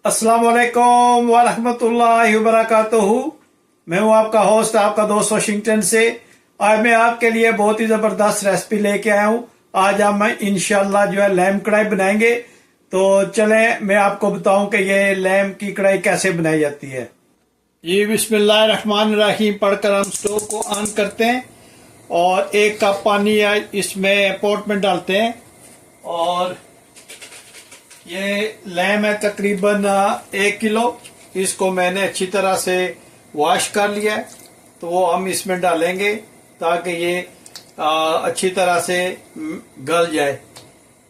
अस्सलाम वालेकुम वरहमतुल्लाहि वबरकातुहू। मैं हूं आपका होस्ट, आपका दोस्त वाशिंगटन से। आज मैं आपके लिए बहुत ही ज़बरदस्त रेसिपी लेके आया हूं। आज हम इंशाल्लाह जो है लैम कढ़ाई बनाएंगे। तो चलें मैं आपको बताऊं कि ये लैम की कढ़ाई कैसे बनाई जाती है। ये बिस्मिल्लाहिर्रहमानिर्रहीम पढ़कर हम स्टोव को ऑन करते हैं और 1 कप पानी इसमें पॉट में डालते हैं। और ये लैम है तकरीबन 1 किलो। इसको मैंने अच्छी तरह से वॉश कर लिया है, तो वो हम इसमें डालेंगे ताकि ये अच्छी तरह से गल जाए।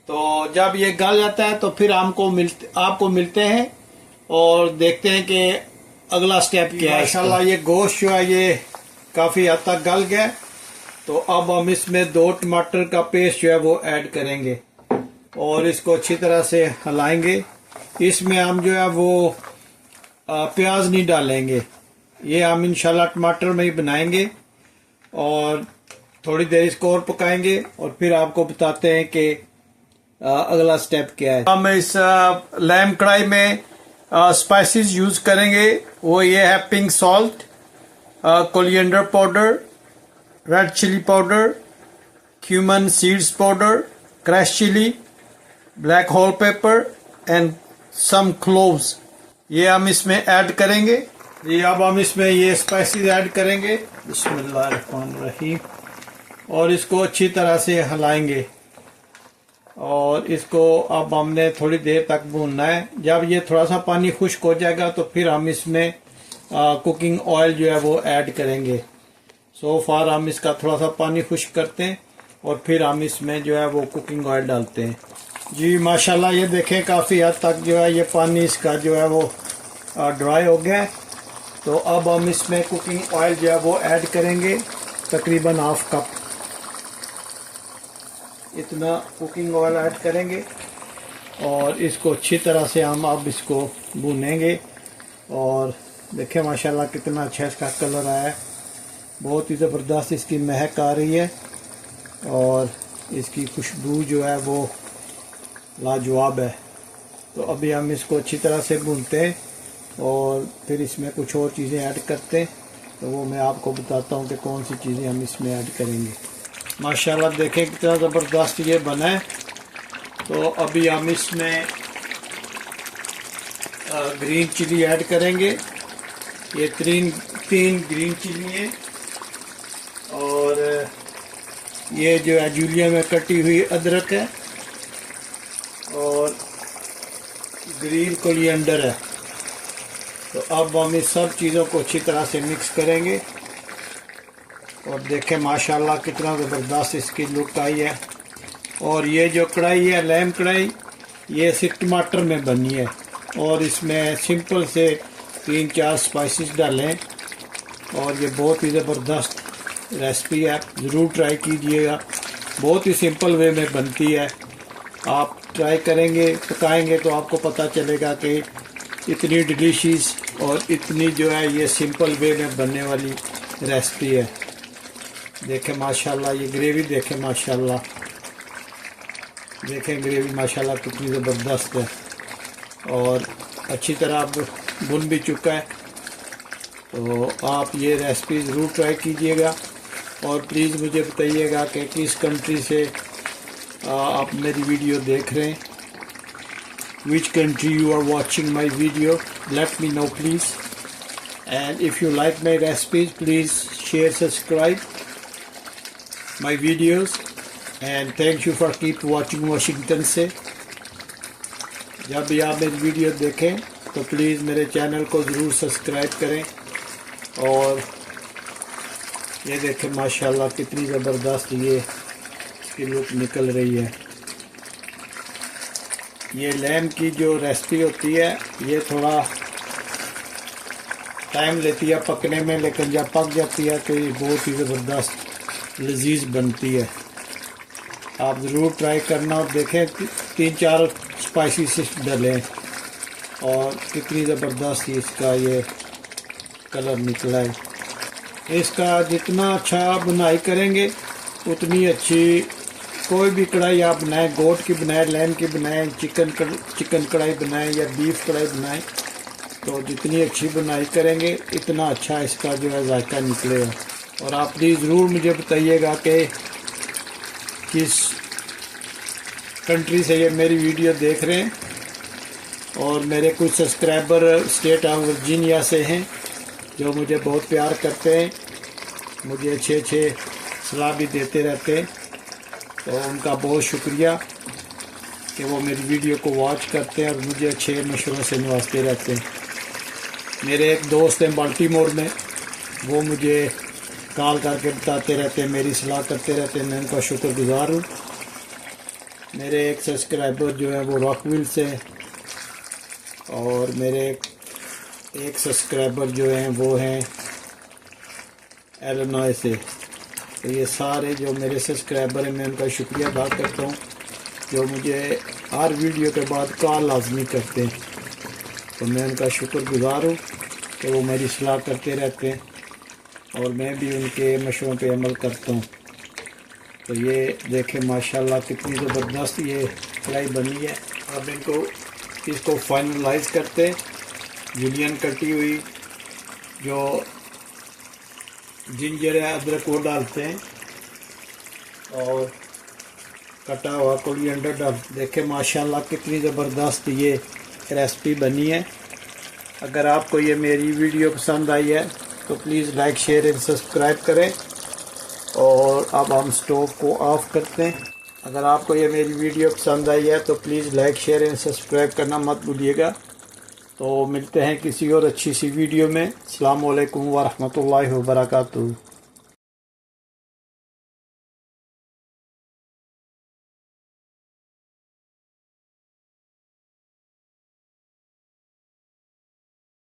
तो जब ये गल जाता है तो फिर आपको मिलते हैं और देखते हैं कि अगला स्टेप क्या है। माशाल्लाह ये गोश्त जो है ये काफ़ी हद तक गल गया। तो अब हम इसमें 2 टमाटर का पेस्ट जो है वो ऐड करेंगे और इसको अच्छी तरह से हिलाएंगे। इसमें हम जो है वो प्याज नहीं डालेंगे, ये हम इंशाल्लाह टमाटर में ही बनाएंगे। और थोड़ी देर इसको और पकाएंगे और फिर आपको बताते हैं कि अगला स्टेप क्या है। हम इस लैम कढ़ाई में स्पाइसेस यूज करेंगे। वो ये है pink salt, coriander powder, red chilli powder, cumin seeds powder, crush chilli, black whole pepper and some cloves. ये हम इसमें ऐड करेंगे। ये अब हम इसमें ये स्पाइसेस ऐड करेंगे। बिस्मिल्लाहिर्रहमानिर्रहीम। और इसको अच्छी तरह से हिलाएंगे और इसको अब हमने थोड़ी देर तक भूनना है। जब ये थोड़ा सा पानी खुश्क हो जाएगा तो फिर हम इसमें कुकिंग ऑयल जो है वो ऐड करेंगे। सो फार हम इसका थोड़ा सा पानी खुश्क करते हैं और फिर हम इसमें जो है वो कुकिंग ऑयल डालते हैं। जी माशाल्लाह ये देखें काफ़ी हद तक जो है ये पानी इसका जो है वो ड्राई हो गया है। तो अब हम इसमें कुकिंग ऑयल जो है वो ऐड करेंगे, तकरीबन 1/2 कप इतना कुकिंग ऑयल ऐड करेंगे और इसको अच्छी तरह से हम अब इसको भूनेंगे। और देखें माशाल्लाह कितना अच्छा इसका कलर आया है, बहुत ही ज़बरदस्त इसकी महक आ रही है और इसकी खुशबू जो है वो लाजवाब है। तो अभी हम इसको अच्छी तरह से भूनते हैं और फिर इसमें कुछ और चीज़ें ऐड करते हैं। तो वो मैं आपको बताता हूँ कि कौन सी चीज़ें हम इसमें ऐड करेंगे। माशाल्लाह देखें कितना ज़बरदस्त ये बना है। तो अभी हम इसमें ग्रीन चिली ऐड करेंगे। ये तीन ग्रीन चिली है और ये जो है जूलिया में कटी हुई अदरक है और ग्रीन कोरिएंडर है। तो अब हम इस सब चीज़ों को अच्छी तरह से मिक्स करेंगे और देखें माशाल्लाह कितना ज़बरदस्त इसकी लुक आई है। और ये जो कढ़ाई है लैम कढ़ाई, ये सिर्फ टमाटर में बनी है और इसमें सिंपल से 3-4 स्पाइसेस डालें और ये बहुत ही ज़बरदस्त रेसिपी है। ज़रूर ट्राई कीजिएगा, बहुत ही सिंपल वे में बनती है। आप ट्राई करेंगे, पकाएंगे तो आपको पता चलेगा कि इतनी डिलीशियस और इतनी जो है ये सिंपल वे में बनने वाली रेसिपी है। देखें माशाल्लाह ये ग्रेवी देखें माशाल्लाह, देखें ग्रेवी माशाल्लाह कितनी ज़बरदस्त है और अच्छी तरह अब भुन भी चुका है। तो आप ये रेसिपी ज़रूर ट्राई कीजिएगा और प्लीज़ मुझे बताइएगा कि किस कंट्री से आप मेरी वीडियो देख रहे हैं। Which country you are watching my video, let me know please. And if you like my recipes, please share, subscribe my videos and thank you for keep watching Washington से। जब भी आप मेरी वीडियो देखें तो प्लीज़ मेरे channel को ज़रूर सब्सक्राइब करें। और ये देखें माशाल्लाह कितनी ज़बरदस्त ये इसकी लुक निकल रही है। ये लैम की जो रेसिपी होती है ये थोड़ा टाइम लेती है पकने में, लेकिन जब पक जाती है तो ये बहुत ही ज़बरदस्त लजीज बनती है। आप ज़रूर ट्राई करना और देखें 3-4 स्पाइसेस डालें और कितनी ज़बरदस्त इसका ये कलर निकला है। इसका जितना अच्छा बुनाई करेंगे उतनी अच्छी कोई भी कढ़ाई आप बनाएं, गोट की बनाएं, लैम की बनाएं, चिकन कढ़ाई बनाएं या बीफ कढ़ाई बनाएं, तो जितनी अच्छी बुनाई करेंगे इतना अच्छा इसका जो है जायका निकलेगा। और आप प्लीज़ ज़रूर मुझे बताइएगा कि किस कंट्री से ये मेरी वीडियो देख रहे हैं। और मेरे कुछ सब्सक्राइबर स्टेट ऑफ वर्जीनिया से हैं जो मुझे बहुत प्यार करते हैं, मुझे अच्छे सलाह भी देते रहते हैं, तो उनका बहुत शुक्रिया कि वो मेरी वीडियो को वॉच करते हैं और मुझे अच्छे मशवरों से नवाजते रहते हैं। मेरे एक दोस्त हैं बाल्टीमोर में, वो मुझे कॉल करके बताते रहते हैं, मेरी सलाह करते रहते हैं, मैं उनका शुक्रगुजार हूँ। मेरे एक सब्सक्राइबर जो है वो रॉकविल से, और मेरे एक सब्सक्राइबर जो हैं वो हैं इलिनॉय से। तो ये सारे जो मेरे सब्सक्राइबर हैं मैं उनका शुक्रिया अदा करता हूँ, जो मुझे हर वीडियो के बाद कॉल लाजमी करते हैं। तो मैं उनका शुक्रगुजार हूँ कि वो मेरी सलाह करते रहते हैं और मैं भी उनके मशवरों पे अमल करता हूँ। तो ये देखें माशाल्लाह कितनी ज़बरदस्त ये कढ़ाई बनी है। अब इसको फाइनलाइज करते हैं, जुलियन कटी हुई जो जिंजर है, अदरक वो डालते हैं और कटा हुआ कोरिएंडर डाल। देखें माशाल्लाह कितनी ज़बरदस्त ये रेसिपी बनी है। अगर आपको ये मेरी वीडियो पसंद आई है तो please like share and subscribe करें। और अब हम स्टोव को ऑफ़ करते हैं। अगर आपको ये मेरी वीडियो पसंद आई है तो please like share and subscribe करना मत भूलिएगा। तो मिलते हैं किसी और अच्छी सी वीडियो में। अस्सलाम वालेकुम व रहमतुल्लाहि व बरकातुहू।